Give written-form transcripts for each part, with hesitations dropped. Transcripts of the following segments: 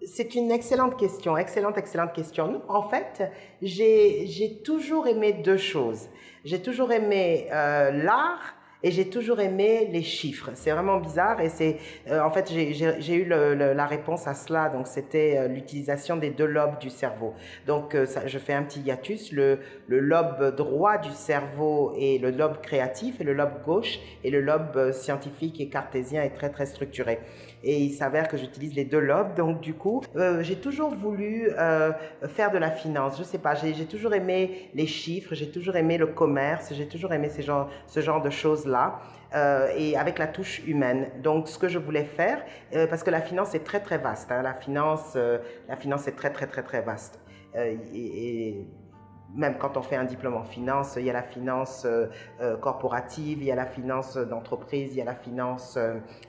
C'est une excellente question, excellente question. Nous, en fait, j'ai toujours aimé deux choses. J'ai toujours aimé l'art et j'ai toujours aimé les chiffres. C'est vraiment bizarre et en fait j'ai eu la réponse à cela. Donc c'était l'utilisation des deux lobes du cerveau. Donc je fais un petit hiatus. Le lobe droit du cerveau est le lobe créatif et le lobe gauche est le lobe scientifique et cartésien et très très structuré. Et il s'avère que j'utilise les deux lobes. Donc du coup, j'ai toujours voulu faire de la finance. Je sais pas, j'ai toujours aimé les chiffres, j'ai toujours aimé le commerce, j'ai toujours aimé ce genre de choses-là. Et avec la touche humaine. Donc, ce que je voulais faire, parce que la finance est très très vaste. Hein, la finance est très très très très vaste. Et même quand on fait un diplôme en finance, il y a la finance corporative, il y a la finance d'entreprise, il y a la finance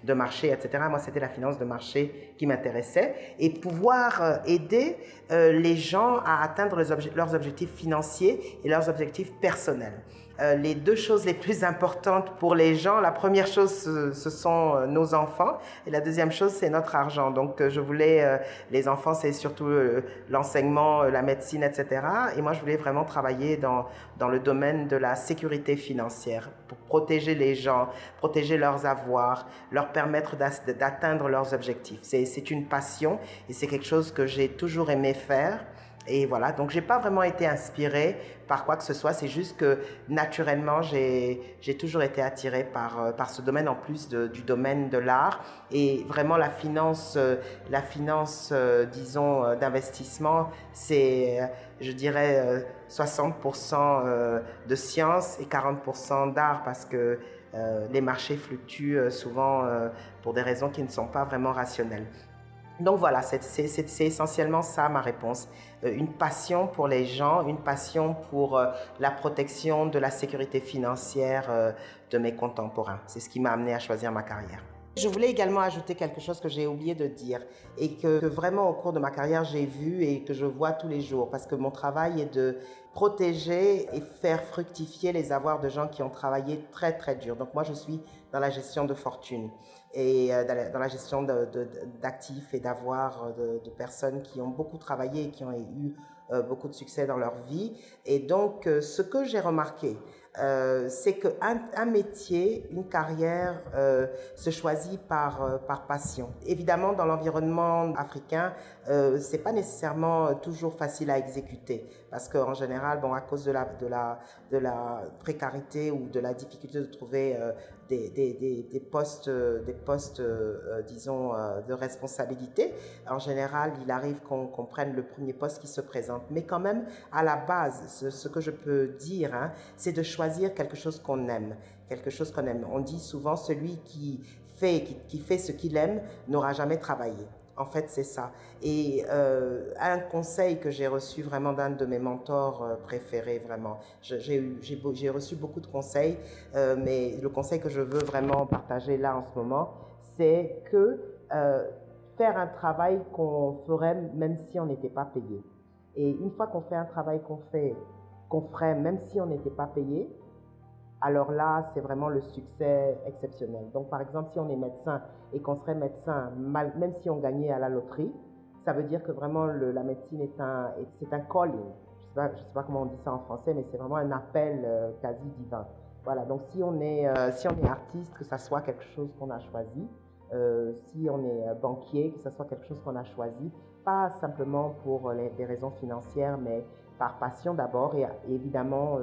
de marché, etc. Moi, c'était la finance de marché qui m'intéressait et pouvoir aider les gens à atteindre leurs objectifs financiers et leurs objectifs personnels. Les deux choses les plus importantes pour les gens, la première chose, ce sont nos enfants et la deuxième chose, c'est notre argent. Donc, je voulais, les enfants, c'est surtout l'enseignement, la médecine, etc. Et moi, je voulais vraiment travailler dans le domaine de la sécurité financière pour protéger les gens, protéger leurs avoirs, leur permettre d'atteindre leurs objectifs. C'est une passion et c'est quelque chose que j'ai toujours aimé faire. Et voilà, donc j'ai pas vraiment été inspirée par quoi que ce soit, c'est juste que naturellement j'ai toujours été attirée par ce domaine en plus du domaine de l'art et vraiment la finance disons d'investissement, c'est je dirais 60% de science et 40% d'art parce que les marchés fluctuent souvent pour des raisons qui ne sont pas vraiment rationnelles. Donc voilà, c'est essentiellement ça ma réponse. Une passion pour les gens, une passion pour la protection de la sécurité financière de mes contemporains. C'est ce qui m'a amené à choisir ma carrière. Je voulais également ajouter quelque chose que j'ai oublié de dire et que vraiment au cours de ma carrière j'ai vu et que je vois tous les jours parce que mon travail est de protéger et faire fructifier les avoirs de gens qui ont travaillé très très dur. Donc moi je suis dans la gestion de fortune et dans la gestion d'actifs et d'avoirs de personnes qui ont beaucoup travaillé et qui ont eu beaucoup de succès dans leur vie. Et donc ce que j'ai remarqué, c'est qu'un métier, une carrière se choisit par passion. Évidemment, dans l'environnement africain, c'est pas nécessairement toujours facile à exécuter parce qu'en général, bon, à cause de la précarité ou de la difficulté de trouver des postes, disons, de responsabilité, en général, il arrive qu'on prenne le premier poste qui se présente. Mais quand même, à la base, ce que je peux dire, hein, c'est de choisir quelque chose qu'on aime, quelque chose qu'on aime. On dit souvent celui qui fait ce qu'il aime n'aura jamais travaillé. En fait, c'est ça. Et un conseil que j'ai reçu vraiment d'un de mes mentors préférés, vraiment, j'ai reçu beaucoup de conseils, mais le conseil que je veux vraiment partager là en ce moment, c'est que faire un travail qu'on ferait même si on n'était pas payé. Et une fois qu'on fait un travail qu'on ferait même si on n'était pas payé, alors là, c'est vraiment le succès exceptionnel. Donc, par exemple, si on est médecin et qu'on serait médecin, même si on gagnait à la loterie, ça veut dire que vraiment la médecine c'est un calling. Je sais pas comment on dit ça en français, mais c'est vraiment un appel quasi divin. Voilà. Donc, si on est artiste, que ça soit quelque chose qu'on a choisi, si on est banquier, que ce soit quelque chose qu'on a choisi, pas simplement pour des raisons financières, mais par passion d'abord et évidemment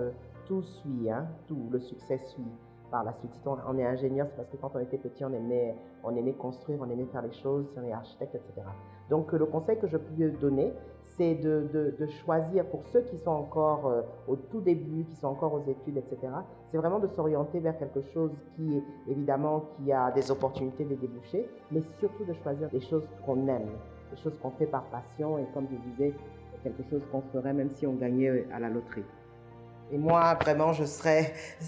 tout suit, hein, tout, le succès suit par la suite. Si on est ingénieur, c'est parce que quand on était petit, on aimait construire, on aimait faire les choses, si on est architecte, etc. Donc le conseil que je peux donner, c'est de choisir, pour ceux qui sont encore au tout début, qui sont encore aux études, etc., c'est vraiment de s'orienter vers quelque chose qui, évidemment, qui a des opportunités de déboucher, mais surtout de choisir des choses qu'on aime, des choses qu'on fait par passion et comme je disais, quelque chose qu'on ferait même si on gagnait à la loterie. Et moi, vraiment,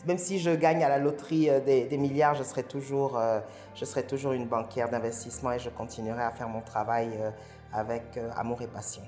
même si je gagne à la loterie des milliards, je serai toujours une banquière d'investissement et je continuerai à faire mon travail avec amour et passion.